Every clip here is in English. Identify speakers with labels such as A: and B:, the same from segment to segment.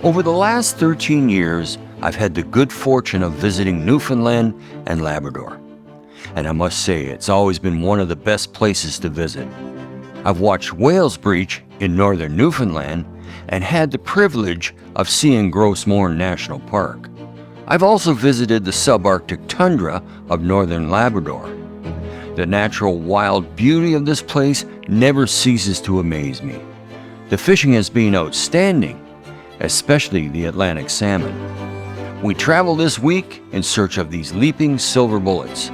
A: Over the last 13 years, I've had the good fortune of visiting Newfoundland and Labrador. And I must say, it's always been one of the best places to visit. I've watched whales breach in northern Newfoundland and had the privilege of seeing Gros Morne National Park. I've also visited the subarctic tundra of northern Labrador. The natural wild beauty of this place never ceases to amaze me. The fishing has been outstanding, especially the Atlantic salmon. We travel this week in search of these leaping silver bullets.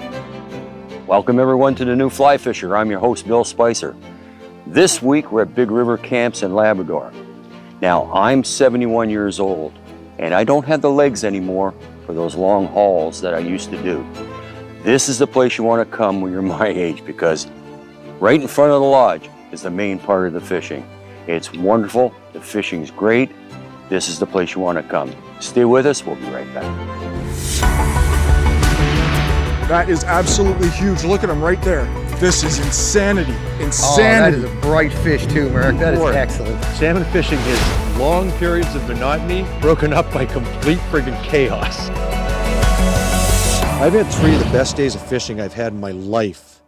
A: Welcome everyone to the New Fly Fisher. I'm your host, Bill Spicer. This week we're at Big River Camps in Labrador. Now, I'm 71 years old, and I don't have the legs anymore for those long hauls that I used to do. This is the place you want to come when you're my age, because right in front of the lodge is the main part of the fishing. It's wonderful, the fishing's great. This is the place you want to come. Stay with us, we'll be right back.
B: That is absolutely huge. Look at him right there. This is insanity. Insanity.
C: Oh, that is a bright fish too, Merrick. That is excellent.
D: Salmon fishing is long periods of monotony broken up by complete friggin' chaos.
E: I've had 3 of the best days of fishing I've had in my life.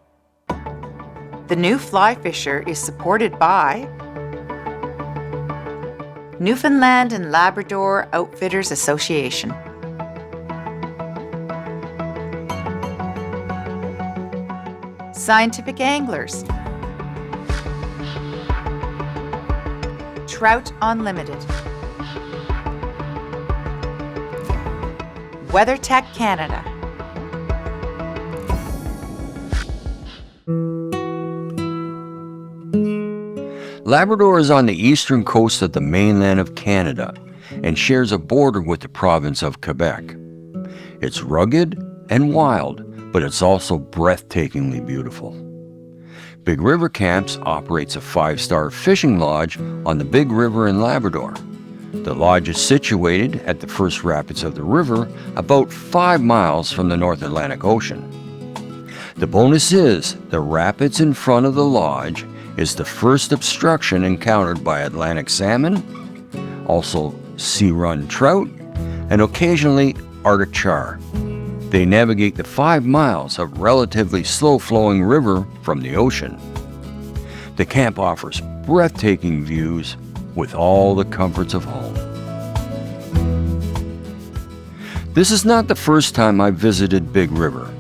F: The New Fly Fisher is supported by Newfoundland and Labrador Outfitters Association, Scientific Anglers, Trout Unlimited, WeatherTech Canada,
A: Labrador is on the eastern coast of the mainland of Canada and shares a border with the province of Quebec. It's rugged and wild, but it's also breathtakingly beautiful. Big River Camps operates a 5-star fishing lodge on the Big River in Labrador. The lodge is situated at the first rapids of the river, about 5 miles from the North Atlantic Ocean. The bonus is the rapids in front of the lodge is the first obstruction encountered by Atlantic salmon, also sea-run trout, and occasionally Arctic char. They navigate the 5 miles of relatively slow-flowing river from the ocean. The camp offers breathtaking views with all the comforts of home. This is not the first time I've visited Big River.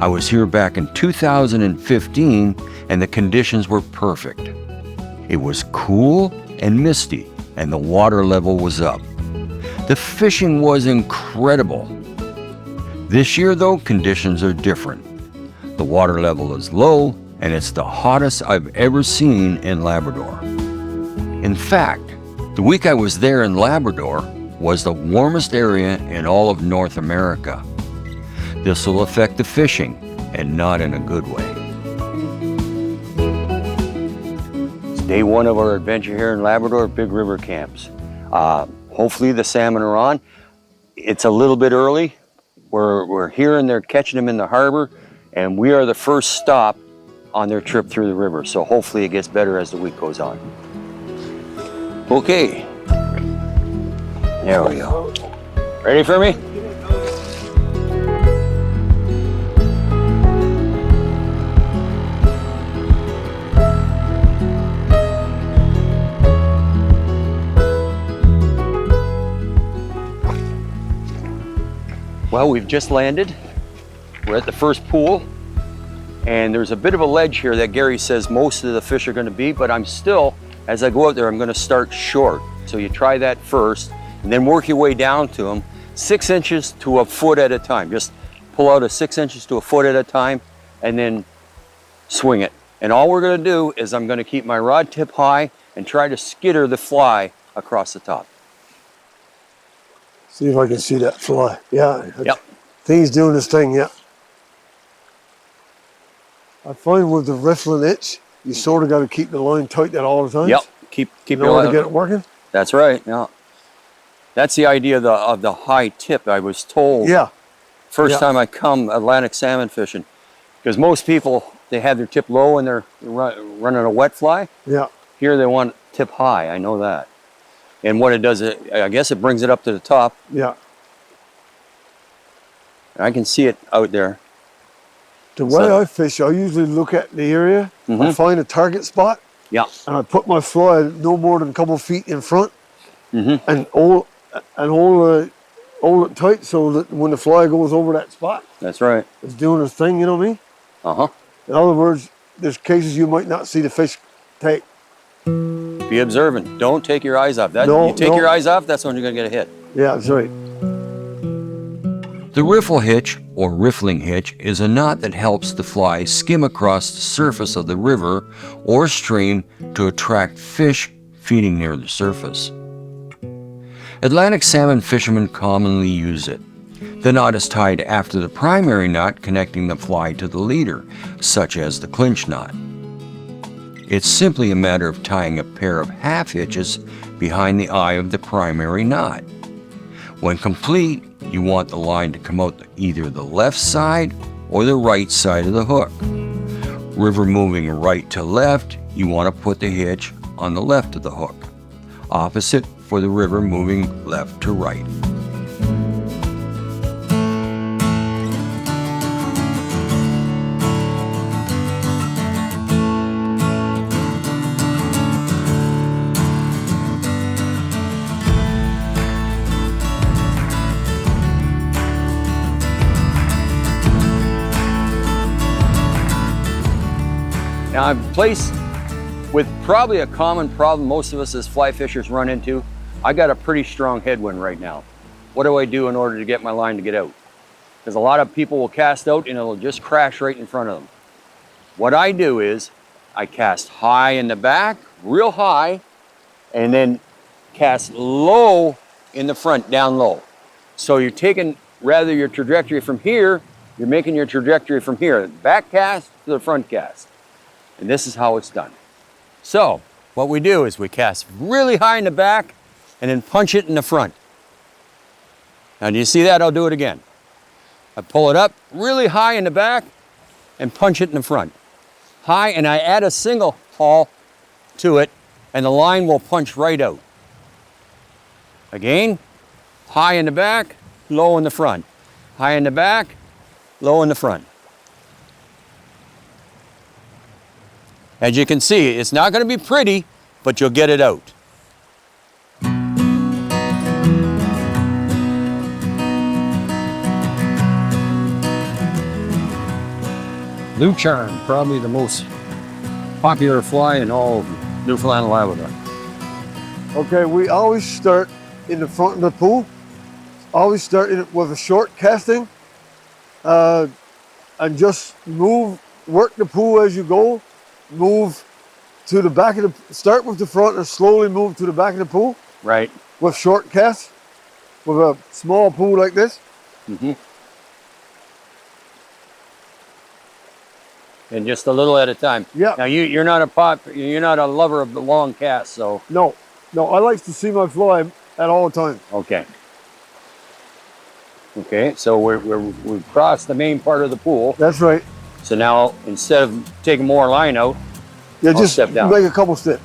A: I was here back in 2015 and the conditions were perfect. It was cool and misty and the water level was up. The fishing was incredible. This year though, conditions are different. The water level is low and it's the hottest I've ever seen in Labrador. In fact, the week I was there in Labrador was the warmest area in all of North America. This will affect the fishing and not in a good way. It's day 1 of our adventure here in Labrador, Big River Camps. Hopefully the salmon are on. It's a little bit early. We're here and they're catching them in the harbor, and we are the first stop on their trip through the river. So hopefully it gets better as the week goes on. Okay, there we go. Ready for me? Well, we've just landed. We're at the first pool, and there's a bit of a ledge here that Gary says most of the fish are going to be, but I'm still, as I go out there, I'm going to start short. So you try that first, and then work your way down to them, 6 inches to a foot at a time. Just pull out a 6 inches to a foot at a time, and then swing it. And all we're going to do is I'm going to keep my rod tip high and try to skitter the fly across the top.
G: See if I can see that fly. Yeah.
A: Yep.
G: I think he's doing his thing, yeah. I find with the Riffle and hitch, you sort of got to keep the line tight at all the times.
A: Yep. Keep
G: in order to get it working.
A: That's right. Yeah. That's the idea of the high tip. I was told.
G: Yeah.
A: First time I come Atlantic salmon fishing, because most people they have their tip low and they're running a wet fly.
G: Yeah.
A: Here they want tip high. I know that. And what it does, I guess it brings it up to the top.
G: Yeah.
A: I can see it out there.
G: The way I fish, I usually look at the area, I find a target spot,
A: Yeah.
G: and I put my fly no more than a couple feet in front, and hold it tight so that when the fly goes over that spot,
A: That's right.
G: it's doing its thing, you know what I mean?
A: Uh-huh.
G: In other words, there's cases you might not see the fish take.
A: Be observant. Don't take your eyes off.
G: No,
A: you take
G: no.
A: your eyes off, that's when you're going to get a hit.
G: Yeah, that's right.
A: The riffle hitch, or riffling hitch, is a knot that helps the fly skim across the surface of the river or stream to attract fish feeding near the surface. Atlantic salmon fishermen commonly use it. The knot is tied after the primary knot connecting the fly to the leader, such as the clinch knot. It's simply a matter of tying a pair of half hitches behind the eye of the primary knot. When complete, you want the line to come out either the left side or the right side of the hook. River moving right to left, you want to put the hitch on the left of the hook. Opposite for the river moving left to right. Now I'm placed with probably a common problem most of us as fly fishers run into. I got a pretty strong headwind right now. What do I do in order to get my line to get out? Because a lot of people will cast out and it'll just crash right in front of them. What I do is I cast high in the back, real high, and then cast low in the front, down low. So you're taking rather your trajectory from here, you're making your trajectory from here, back cast to the front cast. And this is how it's done. So what we do is we cast really high in the back and then punch it in the front. Now do you see that? I'll do it again. I pull it up really high in the back and punch it in the front. High, and I add a single haul to it and the line will punch right out. Again, high in the back, low in the front. High in the back, low in the front. As you can see, it's not going to be pretty, but you'll get it out. Blue charm, probably the most popular fly in all of Newfoundland and Labrador.
G: Okay, we always start in the front of the pool. Always start with a short casting, and just work the pool as you go. Move to the back of the, start with the front and slowly move to the back of the pool.
A: Right.
G: With short casts, with a small pool like this.
A: And just a little at a time.
G: Yeah.
A: Now you're not a lover of the long casts, so.
G: No, I like to see my fly at all times.
A: Okay. Okay, so we've crossed the main part of the pool.
G: That's right.
A: So now, instead of taking more line out,
G: Yeah, just
A: step down.
G: make a couple steps.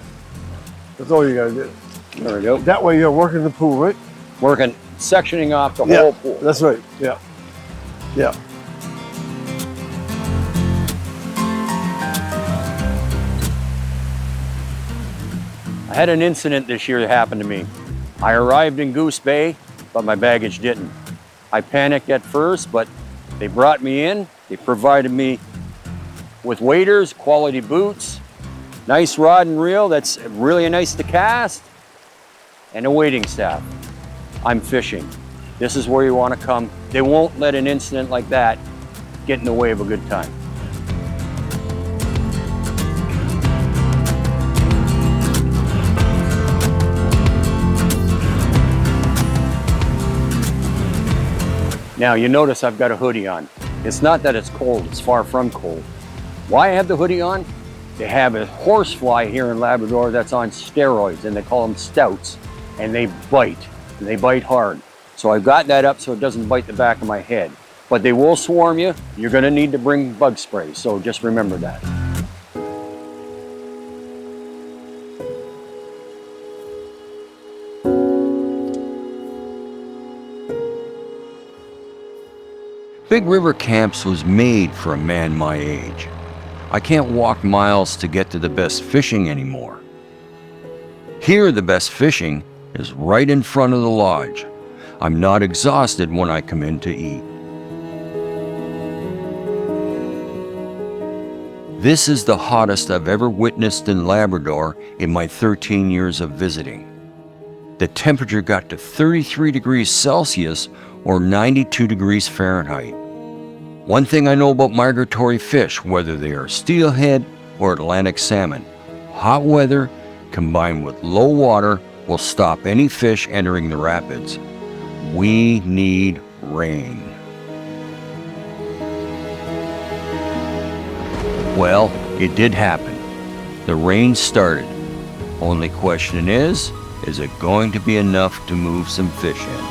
G: That's all you gotta do.
A: There we go.
G: That way you're working the pool, right?
A: Working, sectioning off the whole pool.
G: That's right. Yeah. Yeah.
A: I had an incident this year that happened to me. I arrived in Goose Bay, but my baggage didn't. I panicked at first, but they brought me in. They provided me with waders, quality boots, nice rod and reel that's really nice to cast, and a waiting staff. I'm fishing. This is where you want to come. They won't let an incident like that get in the way of a good time. Now you notice I've got a hoodie on. It's not that it's cold, it's far from cold. Why I have the hoodie on? They have a horsefly here in Labrador that's on steroids, and they call them stouts, and they bite hard. So I've got that up so it doesn't bite the back of my head. But they will swarm you. You're gonna need to bring bug spray, so just remember that. Big River Camps was made for a man my age. I can't walk miles to get to the best fishing anymore. Here, the best fishing is right in front of the lodge. I'm not exhausted when I come in to eat. This is the hottest I've ever witnessed in Labrador in my 13 years of visiting. The temperature got to 33 degrees Celsius or 92 degrees Fahrenheit. One thing I know about migratory fish, whether they are steelhead or Atlantic salmon, hot weather combined with low water will stop any fish entering the rapids. We need rain. Well, it did happen. The rain started. Only question is it going to be enough to move some fish in?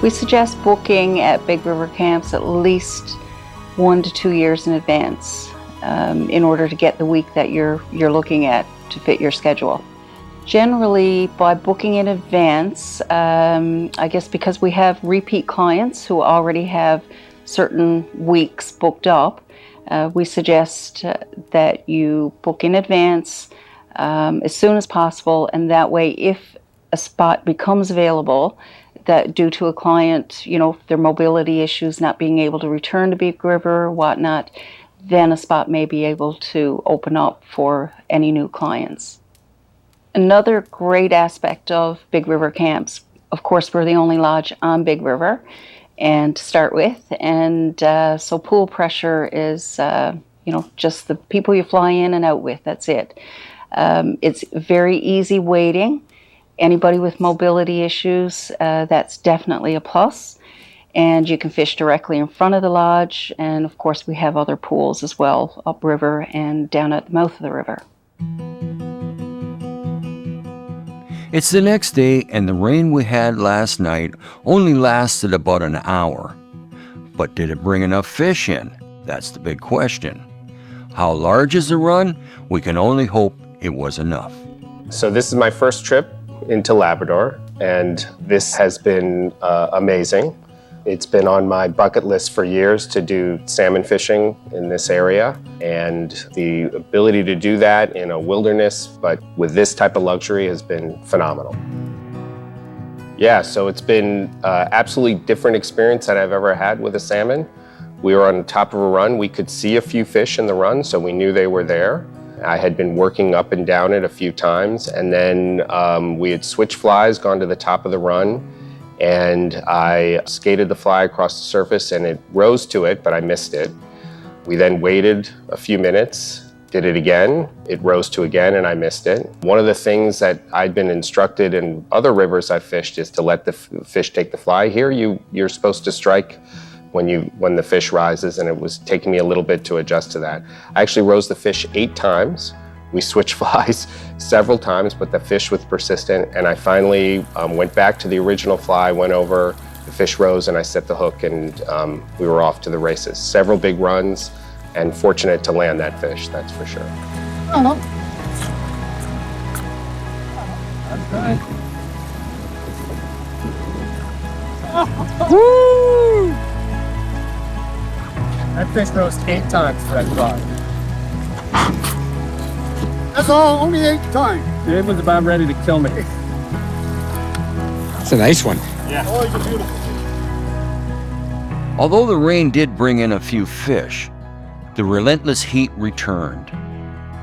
H: We suggest booking at Big River Camps at least 1 to 2 years in advance in order to get the week that you're looking at to fit your schedule. Generally, by booking in advance, I guess because we have repeat clients who already have certain weeks booked up, we suggest that you book in advance as soon as possible, and that way if a spot becomes available that due to a client, their mobility issues, not being able to return to Big River or whatnot, then a spot may be able to open up for any new clients. Another great aspect of Big River Camps, of course, we're the only lodge on Big River, and to start with, and so pool pressure is, just the people you fly in and out with, that's it. It's very easy wading. Anybody with mobility issues, that's definitely a plus. And you can fish directly in front of the lodge, and of course we have other pools as well, upriver and down at the mouth of the river.
A: It's the next day, and the rain we had last night only lasted about an hour. But did it bring enough fish in? That's the big question. How large is the run? We can only hope it was enough.
I: So this is my first trip into Labrador, and this has been amazing. It's been on my bucket list for years to do salmon fishing in this area, and the ability to do that in a wilderness, but with this type of luxury, has been phenomenal. Yeah, so it's been absolutely different experience than I've ever had with a salmon. We were on the top of a run. We could see a few fish in the run, so we knew they were there. I had been working up and down it a few times, and then we had switched flies, gone to the top of the run, and I skated the fly across the surface and it rose to it, but I missed it. We then waited a few minutes, did it again, it rose to again and I missed it. One of the things that I'd been instructed in other rivers I've fished is to let the fish take the fly. Here you're supposed to strike when the fish rises, and it was taking me a little bit to adjust to that. I actually rose the fish 8 times. We switched flies several times, but the fish was persistent, and I finally went back to the original fly, went over, the fish rose, and I set the hook, and we were off to the races. Several big runs, and fortunate to land that fish, that's for sure.
J: Oh. Woo! That fish rose 8 times for that fly. That's all, only 8 times. It was about ready to kill me.
C: It's a nice one.
J: Yeah. Oh, it's a beautiful fish.
A: Although the rain did bring in a few fish, the relentless heat returned.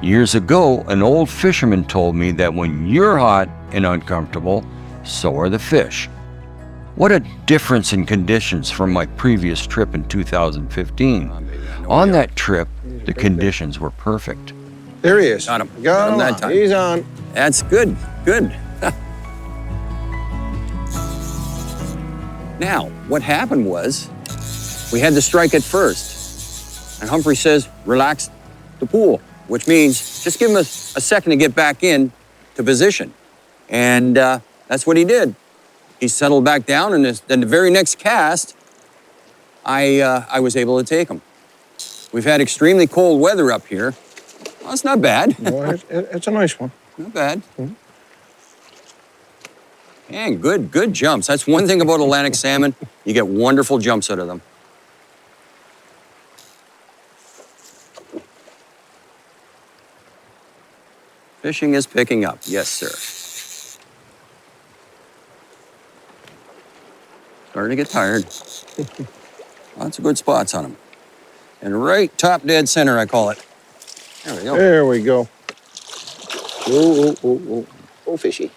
A: Years ago, an old fisherman told me that when you're hot and uncomfortable, so are the fish. What a difference in conditions from my previous trip in 2015. On that trip, the conditions were perfect.
E: There he is.
C: Got him.
E: Got him
C: that time.
E: He's on.
C: That's good. Good. Now, what happened was we had the strike at first. And Humphrey says, relax the pool, which means just give him a second to get back in to position. And that's what he did. He settled back down, and then the very next cast, I was able to take him. We've had extremely cold weather up here. Well, it's not bad.
E: No, it's a nice one.
C: Not bad.
E: Mm-hmm.
C: And good jumps. That's one thing about Atlantic salmon. You get wonderful jumps out of them. Fishing is picking up, yes, sir. Starting to get tired. Lots of good spots on them. And right top dead center, I call it. There we go.
E: There we go. Oh, fishy.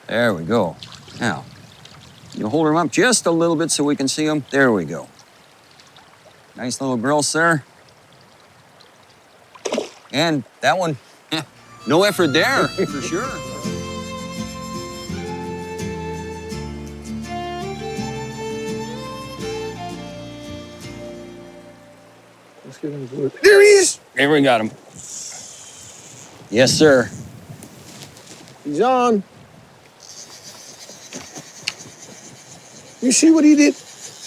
C: There we go. Now, you hold them up just a little bit so we can see them. There we go. Nice little grilse there. And that one, no effort there, for sure.
G: Let's get him good. There he is!
C: There we got him. Yes, sir.
G: He's on. You see what he did?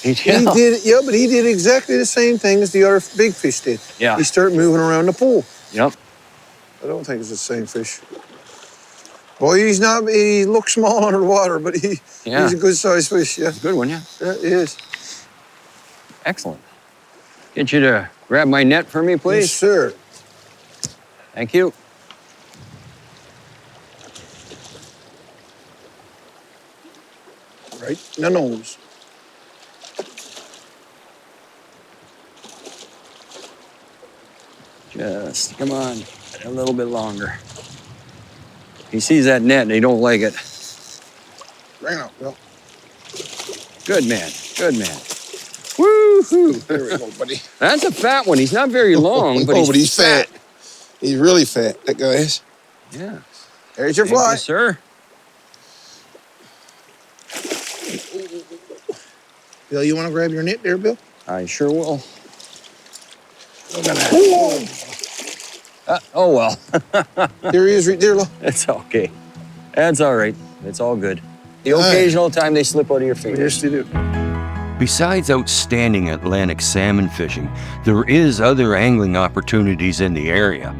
C: He
G: He did, yeah, but he did exactly the same thing as the other big fish did.
C: Yeah.
G: He started moving around the pool.
C: Yep.
G: I don't think it's the same fish. Boy, he looks small underwater, but he's a good sized fish, yeah.
C: Good one, yeah.
G: Yeah, he is.
C: Excellent. Get you to grab my net for me, please.
G: Yes, sir.
C: Thank you.
G: Right in the nose.
C: Just, come on, a little bit longer. He sees that net and he don't like it.
G: Bring it up, Bill.
C: Good man, good man. Woo-hoo.
G: There we go, buddy.
C: That's a fat one. He's not very long, but
G: he's fat. He's really fat, that guy is.
C: Yeah.
G: There's your
C: Thank
G: fly.
C: you, sir.
G: Bill, you want to grab your net there, Bill?
C: I sure will.
G: Look at that.
C: Oh, well.
G: There he is, right there, look.
C: It's okay. That's all right. It's all good. The occasional time they slip out of your fingers.
G: Yes, they do.
A: Besides outstanding Atlantic salmon fishing, there is other angling opportunities in the area.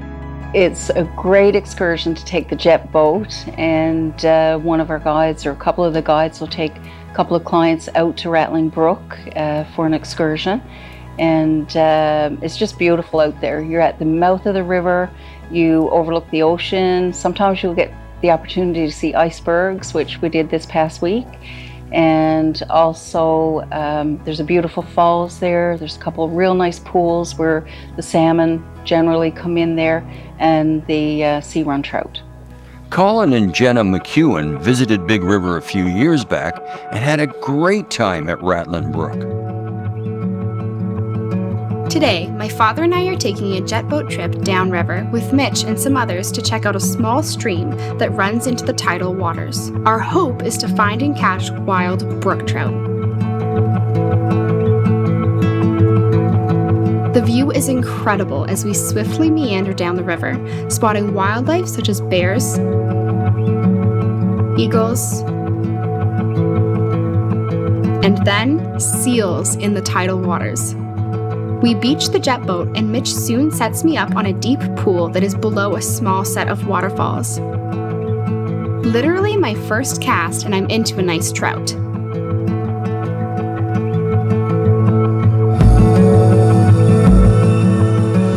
H: It's a great excursion to take the jet boat, and one of our guides or a couple of the guides will take a couple of clients out to Rattling Brook for an excursion. And it's just beautiful out there. You're at the mouth of the river, you overlook the ocean. Sometimes you'll get the opportunity to see icebergs, which we did this past week. And also there's a beautiful falls there. There's a couple of real nice pools where the salmon generally come in there, and the sea run trout.
A: Colin and Jenna McEwen visited Big River a few years back and had a great time at Rattling Brook.
K: Today, my father and I are taking a jet boat trip downriver with Mitch and some others to check out a small stream that runs into the tidal waters. Our hope is to find and catch wild brook trout. The view is incredible as we swiftly meander down the river, spotting wildlife such as bears, eagles, and then seals in the tidal waters. We beach the jet boat, and Mitch soon sets me up on a deep pool that is below a small set of waterfalls. Literally my first cast, and I'm into a nice trout.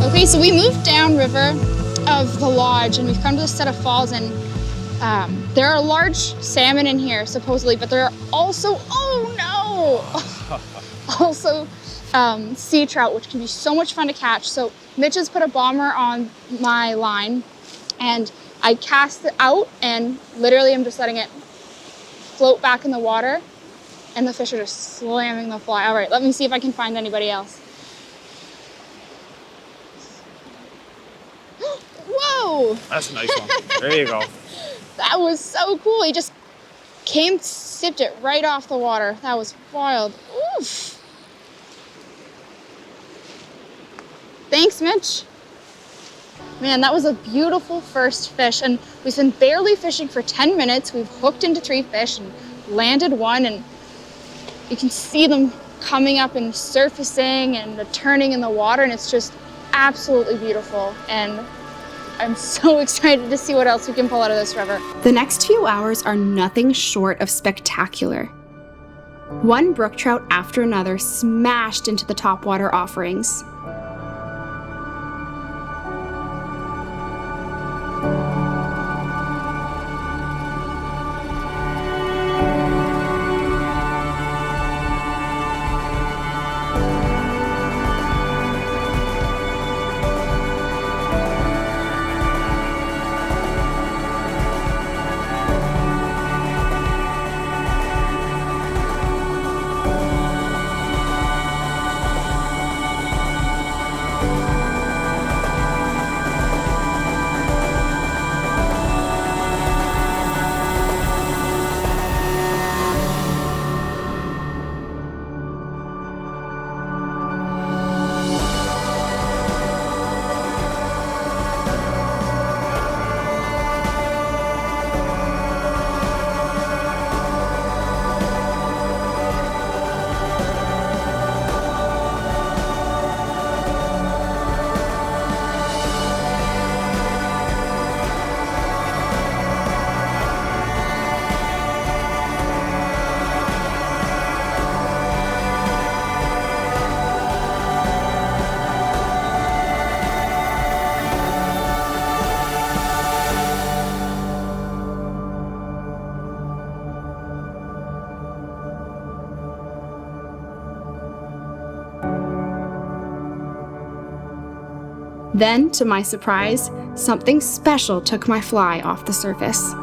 L: Okay, so we moved downriver of the lodge, and we've come to this set of falls, and there are large salmon in here, supposedly, but there are also, also sea trout, which can be so much fun to catch. So Mitch has put a bomber on my line, and I cast it out, and literally I'm just letting it float back in the water, and the fish are just slamming the fly. All right, let me see if I can find anybody else. Whoa!
J: That's a nice one. There you go.
L: That was so cool. He just came, sipped it right off the water. That was wild. Oof. Thanks, Mitch. Man, that was a beautiful first fish, and we've been barely fishing for 10 minutes. We've hooked into 3 fish and landed one, and you can see them coming up and surfacing and the turning in the water, and it's just absolutely beautiful. And I'm so excited to see what else we can pull out of this river.
K: The next few hours are nothing short of spectacular. One brook trout after another smashed into the topwater offerings. Then, to my surprise, something special took my fly off the surface.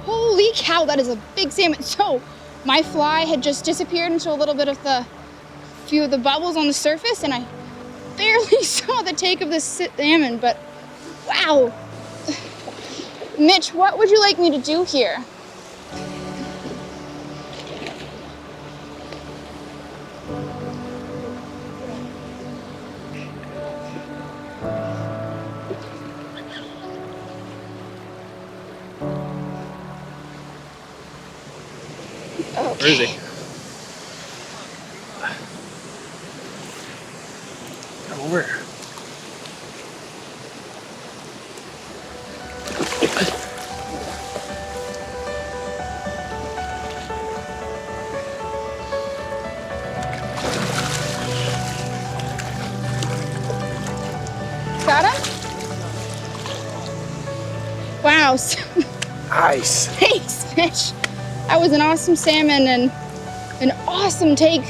L: Holy cow, that is a big salmon. So my fly had just disappeared into a little bit of the few of the bubbles on the surface, and I barely saw the take of this salmon, but wow. Mitch, what would you like me to do here?
D: Where is he?
B: Come over here.
L: Got him? Wow.
B: Nice.
L: Thanks, Mitch. That was an awesome salmon and an awesome take.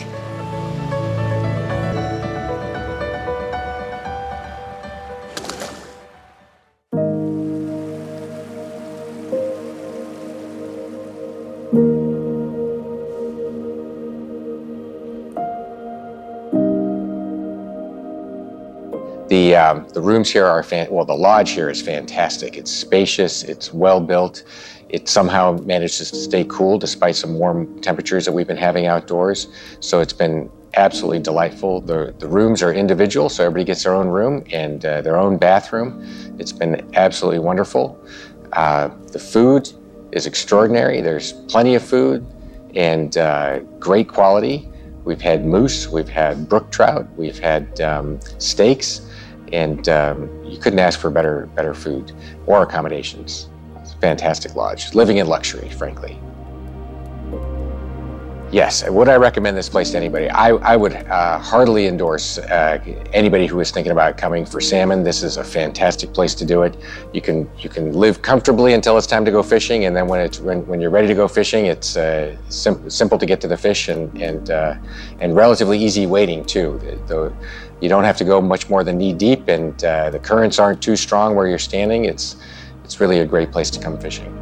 C: The rooms here are the lodge here is fantastic. It's spacious, it's well built. It somehow manages to stay cool despite some warm temperatures that we've been having outdoors. So it's been absolutely delightful. The rooms are individual, so everybody gets their own room and their own bathroom. It's been absolutely wonderful. The food is extraordinary. There's plenty of food and great quality. We've had moose, we've had brook trout, we've had steaks, and you couldn't ask for better food or accommodations. It's a fantastic lodge, living in luxury, frankly. Yes, would I recommend this place to anybody? I would heartily endorse anybody who is thinking about coming for salmon. This is a fantastic place to do it. You can live comfortably until it's time to go fishing, and then when you're ready to go fishing, it's simple to get to the fish and relatively easy wading too. You don't have to go much more than knee deep, and the currents aren't too strong where you're standing. It's really a great place to come fishing.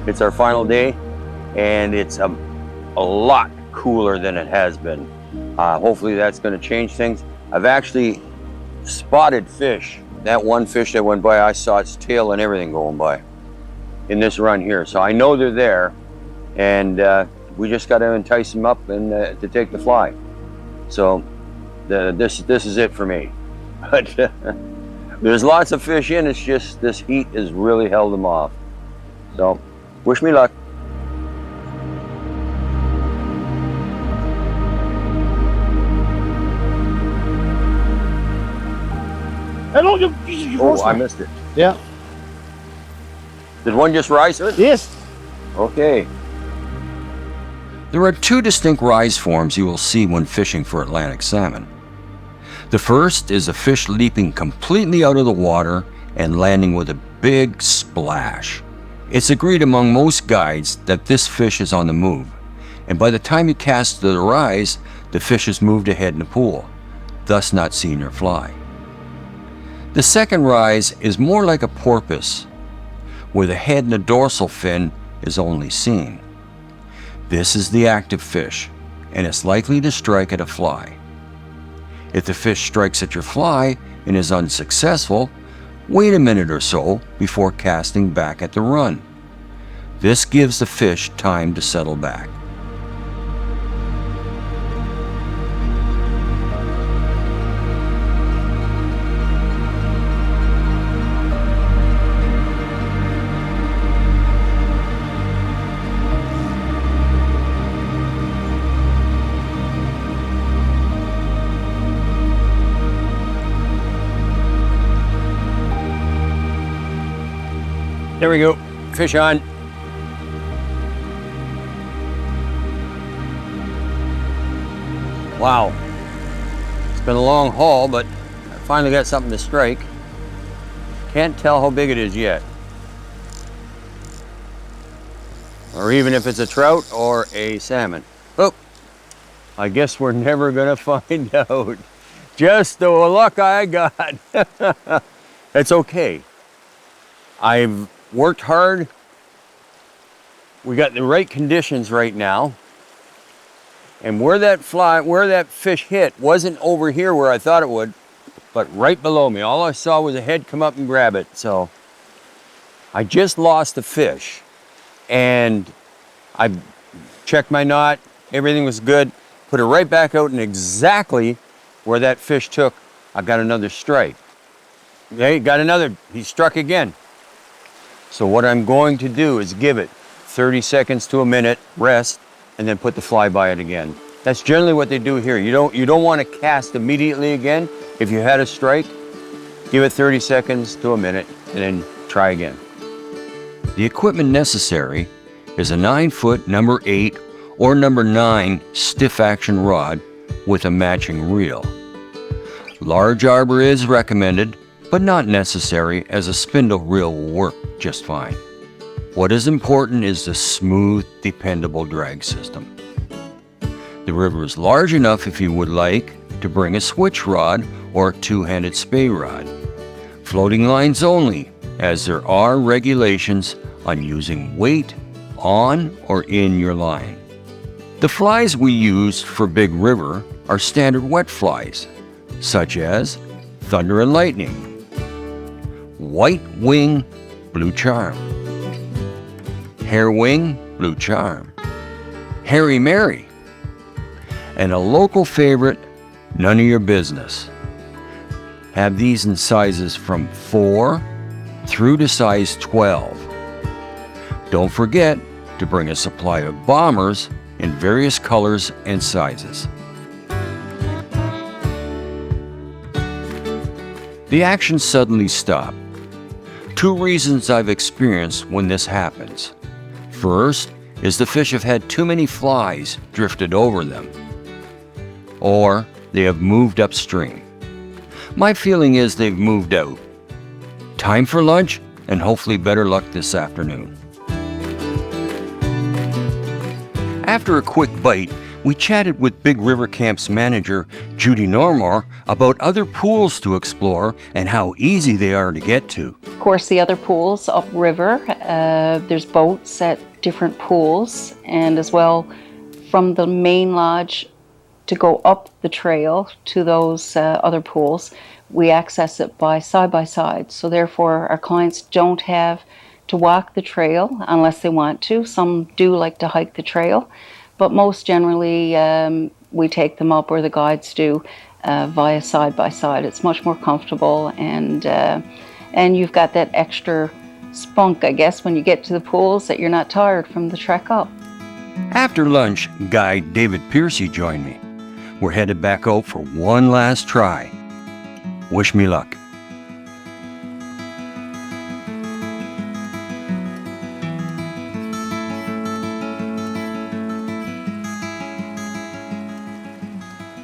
A: It's our final day, and it's a lot cooler than it has been. Hopefully that's going to change things. I've actually spotted fish. That one fish that went by, I saw its tail and everything going by in this run here. So I know they're there, and we just got to entice them up and to take the fly. So this is it for me. But there's lots of fish in. It's just this heat has really held them off. So wish me luck.
J: Hello,
A: Oh, I missed it.
J: Yeah.
A: Did one just rise, sir?
J: Yes.
A: Okay. There are two distinct rise forms you will see when fishing for Atlantic salmon. The first is a fish leaping completely out of the water and landing with a big splash. It's agreed among most guides that this fish is on the move, and by the time you cast to the rise, the fish has moved ahead in the pool, thus not seeing your fly. The second rise is more like a porpoise, where the head and the dorsal fin is only seen. This is the active fish, and it's likely to strike at a fly. If the fish strikes at your fly and is unsuccessful, wait a minute or so before casting back at the run. This gives the fish time to settle back. There we go, fish on. Wow, it's been a long haul, but I finally got something to strike. Can't tell how big it is yet. Or even if it's a trout or a salmon. Oh, I guess we're never gonna find out. Just the luck I got. It's okay. I've worked hard. We got the right conditions right now. And where that fish hit wasn't over here where I thought it would, but right below me. All I saw was a head come up and grab it. So I just lost the fish, and I checked my knot. Everything was good. Put it right back out, and exactly where that fish took, I got another strike. Okay, got another. He struck again. So what I'm going to do is give it 30 seconds to a minute rest, and then put the fly by it again. That's generally what they do here. You don't want to cast immediately again. If you had a strike, give it 30 seconds to a minute, and then try again. The equipment necessary is a 9-foot number 8 or number 9 stiff action rod with a matching reel. Large arbor is recommended, but not necessary, as a spindle reel will work just fine. What is important is the smooth, dependable drag system. The river is large enough, if you would like, to bring a switch rod or a two-handed spey rod. Floating lines only, as there are regulations on using weight on or in your line. The flies we use for Big River are standard wet flies, such as Thunder and Lightning, White Wing Blue Charm, Hair Wing Blue Charm, Harry Mary, and a local favorite, None of Your Business. Have these in sizes from 4 through to size 12. Don't forget to bring a supply of bombers in various colors and sizes. The action suddenly stopped. 2 reasons I've experienced when this happens. First is the fish have had too many flies drifted over them, or they have moved upstream. My feeling is they've moved out. Time for lunch, and hopefully better luck this afternoon. After a quick bite, We chatted with Big River Camp's manager, Judy Normore, about other pools to explore and how easy they are to get to.
H: Of course, the other pools upriver, there's boats at different pools, and as well from the main lodge to go up the trail to those other pools, we access it by side. So therefore, our clients don't have to walk the trail unless they want to. Some do like to hike the trail, but most generally we take them up, or the guides do, via side by side. It's much more comfortable, and you've got that extra spunk, I guess, when you get to the pools, that you're not tired from the trek up.
A: After lunch, guide David Piercy joined me. We're headed back out for one last try. Wish me luck.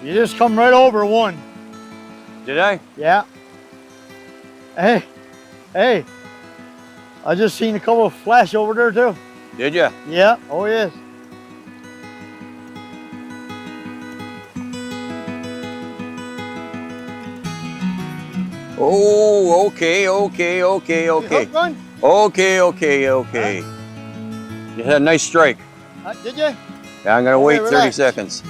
J: You just come right over one.
C: Did I?
J: Yeah. Hey, I just seen a couple flash over there too.
C: Did you?
J: Yeah, oh yes.
C: Oh, okay.
J: Hook one?
C: Okay. You had a nice strike.
J: Did you?
C: Yeah, I'm gonna wait 30
J: relax.
C: seconds.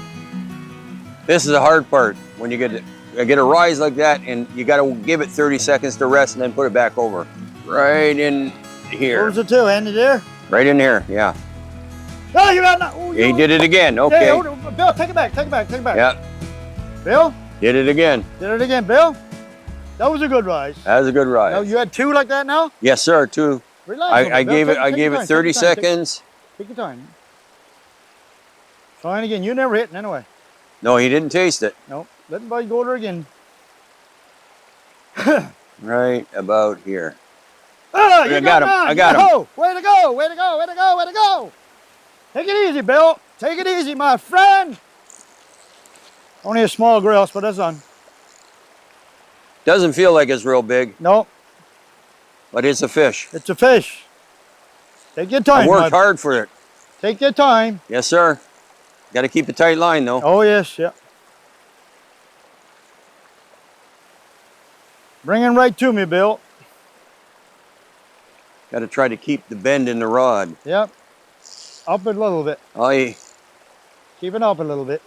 C: This is the hard part, when you get a rise like that, and you gotta give it 30 seconds to rest and then put it back over. Right in here.
J: Where's the two? Handy there?
C: Right in here, yeah.
J: Oh, you got no.
C: He did it again, okay.
J: Hey, hold on. Bill, take it back.
C: Yeah,
J: Bill,
C: did it again.
J: Bill. That was a good rise.
C: That was a good rise.
J: Now, you had two like that now?
C: Yes, sir, two.
J: Relax.
C: I
J: Bill.
C: gave it
J: Take your time,
C: 30
J: take your time,
C: seconds.
J: Take your time. Trying again. You never hitting anyway.
C: No, he didn't taste it.
J: Nope. Let him go there again.
C: Right about here.
J: Oh,
C: I got him. I got him.
J: Oh, way to go. Take it easy, Bill. Take it easy, my friend. Only a small grouse, but that's done.
C: Doesn't feel like it's real big,
J: Nope,
C: but it's a fish.
J: it's a fish. Take your time,
C: I worked
J: bud.
C: hard for it.
J: Take your time.
C: Yes, sir. Got to keep a tight line, though.
J: Oh, yes, yeah. Bring him right to me, Bill.
C: Got to try to keep the bend in the rod.
J: Yep. Up a little bit.
C: Oh,
J: Keep it up a little bit.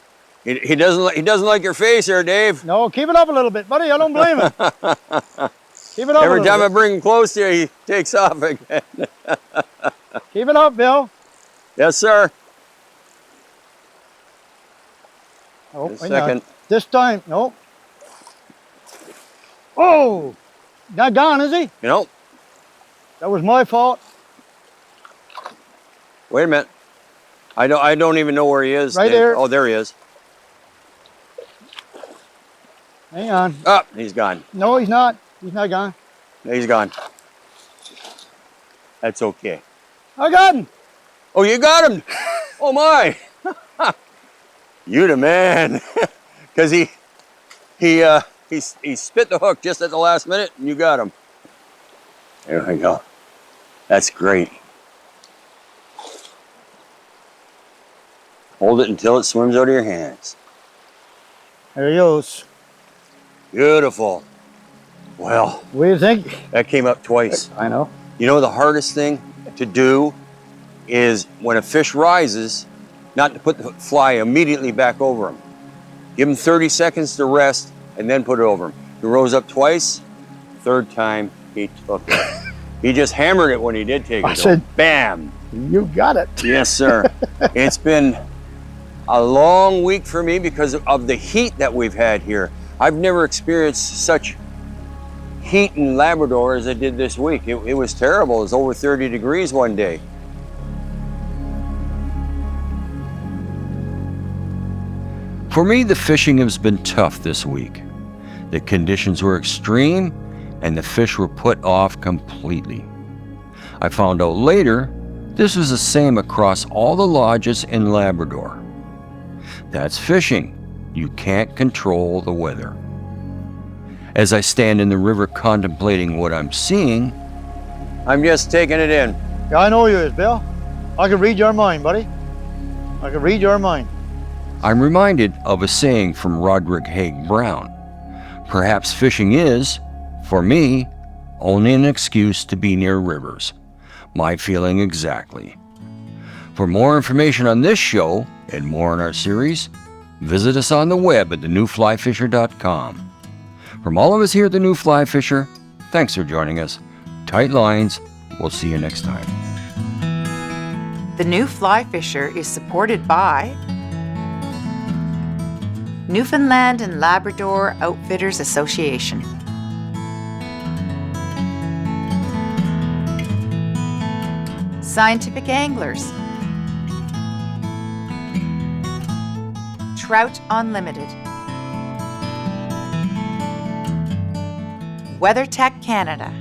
C: he doesn't like your face there, Dave.
J: No, keep it up a little bit, buddy. I don't blame him. Keep it up
C: Every
J: a
C: time I
J: little bit.
C: bring him close to you, he takes off again.
J: Keep it up, Bill.
C: Yes, sir.
J: Oh,
C: Just a
J: hang on.
C: second.
J: This time, nope. Oh, not gone, is he?
C: You know,
J: That was my fault.
C: wait a minute. I don't even know where he is.
J: Right
C: Dave.
J: there.
C: Oh, there he is.
J: Hang on.
C: Oh, he's gone.
J: No, he's not. He's not gone.
C: He's gone. That's okay.
J: I got him.
C: Oh, you got him. Oh, my. You the man. Because he spit the hook just at the last minute, and you got him. There we go. That's great. Hold it until it swims out of your hands.
J: There he goes.
C: Beautiful. Well,
J: What do you think?
C: that came up twice.
J: I know.
C: You know the hardest thing to do is when a fish rises, not to put the fly immediately back over him. Give him 30 seconds to rest and then put it over him. He rose up twice, third time he took it. He just hammered it when he did take it.
J: I said-
C: Bam!
J: You got it.
C: Yes, sir. It's been a long week for me because of the heat that we've had here. I've never experienced such heat in Labrador as I did this week. It was terrible. It was over 30 degrees one day.
A: For me, the fishing has been tough this week. The conditions were extreme and the fish were put off completely. I found out later this was the same across all the lodges in Labrador. That's fishing. You can't control the weather. As I stand in the river contemplating what I'm seeing,
C: I'm just taking it in.
J: Yeah, I know you is, Bill. I can read your mind, buddy. I can read your mind.
A: I'm reminded of a saying from Roderick Haig Brown. Perhaps fishing is, for me, only an excuse to be near rivers. My feeling exactly. For more information on this show and more in our series, visit us on the web at thenewflyfisher.com. From all of us here at The New Fly Fisher, thanks for joining us. Tight lines. We'll see you next time.
F: The New Fly Fisher is supported by Newfoundland and Labrador Outfitters Association. Scientific Anglers. Trout Unlimited. WeatherTech Canada.